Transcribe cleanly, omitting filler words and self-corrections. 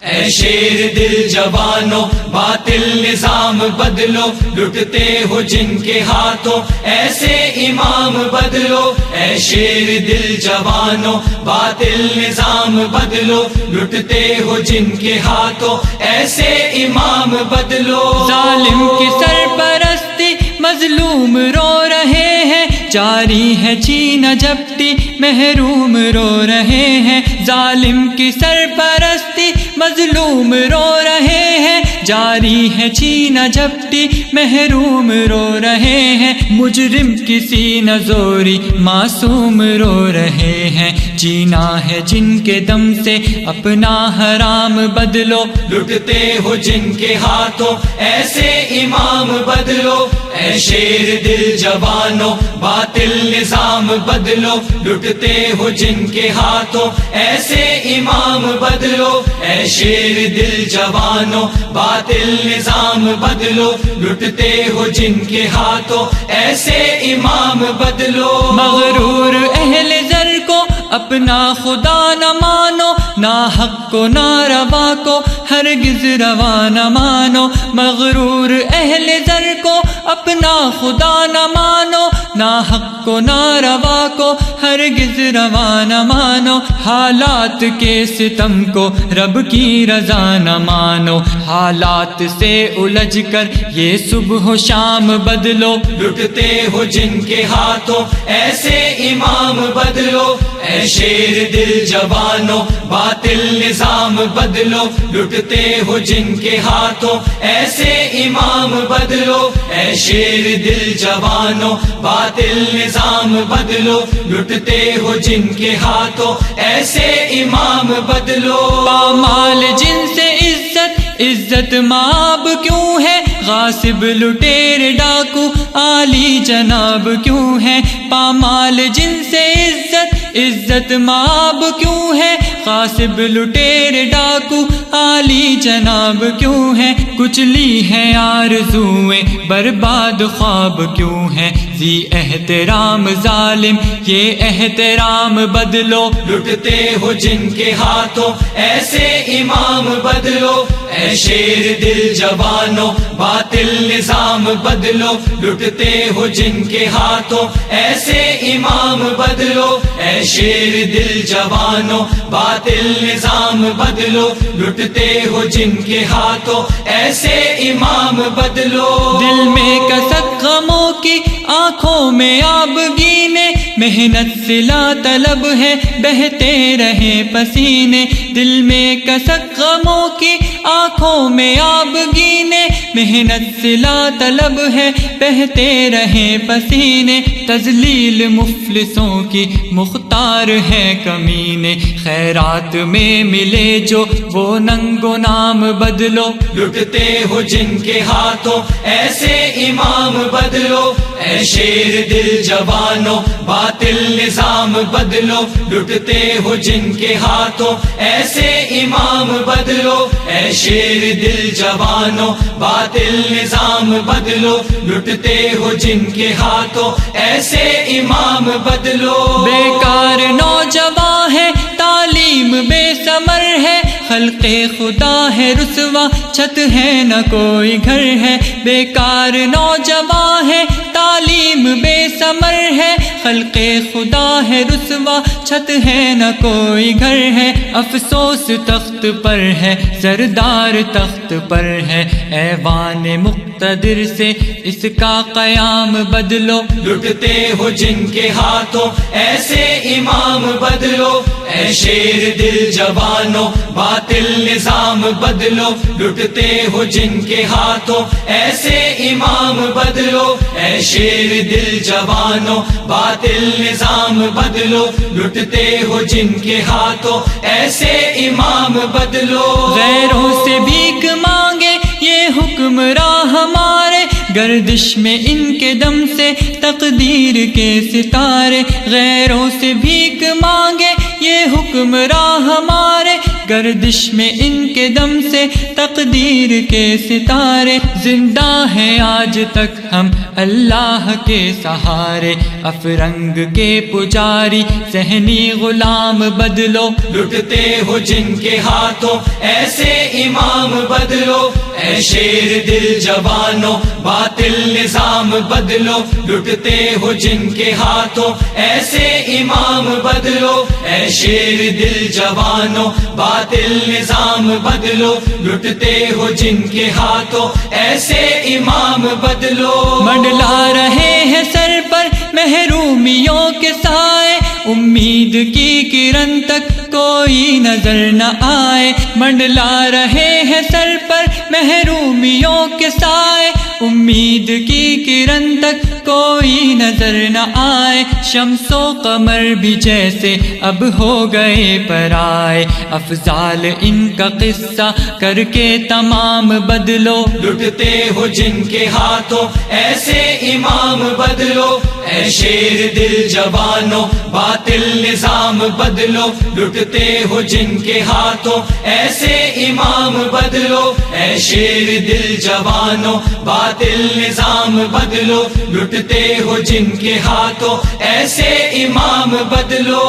اے شیر دل جوانوں باطل نظام بدلو، لٹتے ہو جن کے ہاتھوں ایسے امام بدلو۔ اے شیر دل جوانوں باطل نظام بدلو، لٹتے ہو جن کے ہاتھوں ایسے امام بدلو۔ ظالم کی سرپرستی مظلوم رو رہے ہیں، جاری ہے چین جپٹی محروم رو رہے ہیں۔ ظالم کی سرپرستی مظلوم رو رہے ہیں، جاری ہے چین جپٹی محروم رو رہے ہیں۔ مجرم کسی نہ زوری معصوم رو رہے ہیں، جینا ہے جن کے دم سے اپنا حرام بدلو، لٹتے ہو جن کے ہاتھوں ایسے امام بدلو۔ اے شیر دل جوانوں باطل نظام بدلو، لٹتے ہو جن کے ہاتھوں ایسے امام بدلو۔ اے شیر دل جوانوں باطل نظام بدلو، لٹتے ہو جن کے ہاتھوں ایسے امام بدلو۔ مغرور اہل زر کو اپنا خدا نہ مانو، نہ حق کو نہ روا کو ہرگز روا نہ مانو۔ مغرور اہل زر کو اپنا خدا نہ مانو، نہ حق کو نہ روا کو ہرگز روا نہ مانو۔ حالات کے ستم کو رب کی رضا نہ مانو، حالات سے الجھ کر یہ صبح و شام بدلو، لٹتے ہو جن کے ہاتھوں ایسے امام بدلو۔ اے شیر دل جوانوں باطل نظام بدلو، لٹتے ہو جن کے ہاتھوں ایسے امام بدلو۔ اے شیر دل جوانوں باطل نظام بدلو، لٹتے ہو جن کے ہاتھوں ایسے امام بدلو۔ پامال جن سے عزت عزت مآب کیوں ہے، غاصب لٹیر ڈاکو عالی جناب کیوں ہے۔ پامال جن سے عزت عزت مآب کیوں ہے، غاصب لٹیر ڈاکو عالی جناب کیوں ہے۔ کچلی ہیں آرزوئیں برباد خواب کیوں ہیں، ذی احترام ظالم یہ احترام بدلو، لٹتے ہو جن کے ہاتھوں ایسے امام بدلو۔ اے شیر دل جوانوں باطل نظام بدلو، لٹتے ہو جن کے ہاتھوں ایسے امام بدلو۔ اے شیر دل جوانوں باطل نظام بدلو، لٹتے ہو جن کے ہاتھوں ایسے امام بدلو۔ دل میں کسک غموں کی آنکھوں میں آبگینے، محنت صلہ طلب ہے بہتے رہے پسینے۔ دل میں کسک غموں کی آنکھوں میں آبگینے، محنت صلہ طلب ہے بہتے رہے پسینے۔ تذلیل مفلسوں کی مختار ہے کمینے، خیرات میں ملے جو وہ ننگ و نام بدلو، لٹتے ہو جن کے ہاتھوں ایسے امام بدلو۔ اے شیر دل جوانوں باطل نظام بدلو، لٹتے ہو جن کے ہاتھوں ایسے امام بدلو۔ اے شیر دل جوانوں باطل نظام بدلو، لٹتے ہو جن کے ہاتھوں ایسے امام بدلو۔ بیکار نوجوان ہے تعلیم بے ثمر ہے، خلق خدا ہے رسوا چھت ہے نہ کوئی گھر ہے۔ بیکار نوجوان ہے تعلیم بے ثمر ہے، خلق خدا ہے رسوا چھت ہے نہ کوئی گھر ہے۔ افسوس تخت پر ہے زردار تخت پر ہے، ایوان مقتدر سے اس کا قیام بدلو، لٹتے ہو جن کے ہاتھوں ایسے امام بدلو۔ اے شیر دل جوانوں باطل نظام بدلو، لٹتے ہو جن کے ہاتھوں ایسے امام بدلو۔ اے شیر دل جوانوں باطل نظام بدلو، لٹتے ہو جن کے ہاتھوں ایسے امام بدلو۔ غیروں سے بھیک مانگے یہ حکمراں ہمارے، گردش میں ان کے دم سے تقدیر کے ستارے۔ غیروں سے بھیک مانگے یہ حکمراں ہمارے، گردش میں ان کے دم سے تقدیر کے ستارے، زندہ ہیں آج تک ہم اللہ کے سہارے، افرنگ کے پجاری ذہنی غلام بدلو، لٹتے ہو جن کے ہاتھوں ایسے امام بدلو، اے شیر دل جوانوں باطل نظام بدلو، لٹتے ہو جن کے ہاتھوں ایسے امام بدلو، اے شیر دل جوانوں باطل نظام بدلو، لٹتے ہو جن کے ہاتھوں ایسے امام بدلو۔ منڈلا رہے ہیں سر پر محرومیوں کے سائے، امید کی کرن تک کوئی نظر نہ آئے، منڈلا رہے ہیں سر پر محرومیوں کے سائے، امید کی کرن تک کوئی نظر نہ آئے، شمس و قمر بھی جیسے اب ہو گئے پرائے، افضال ان کا قصہ کر کے تمام بدلو، لٹتے ہو جن کے ہاتھوں ایسے امام بدلو، اے شیر دل جوانوں باطل نظام بدلو، لٹتے ہو جن کے ہاتھوں ایسے امام بدلو، اے شیر دل جوانوں باطل نظام بدلو، لٹتے ہو جن کے ہاتھوں ایسے امام بدلو۔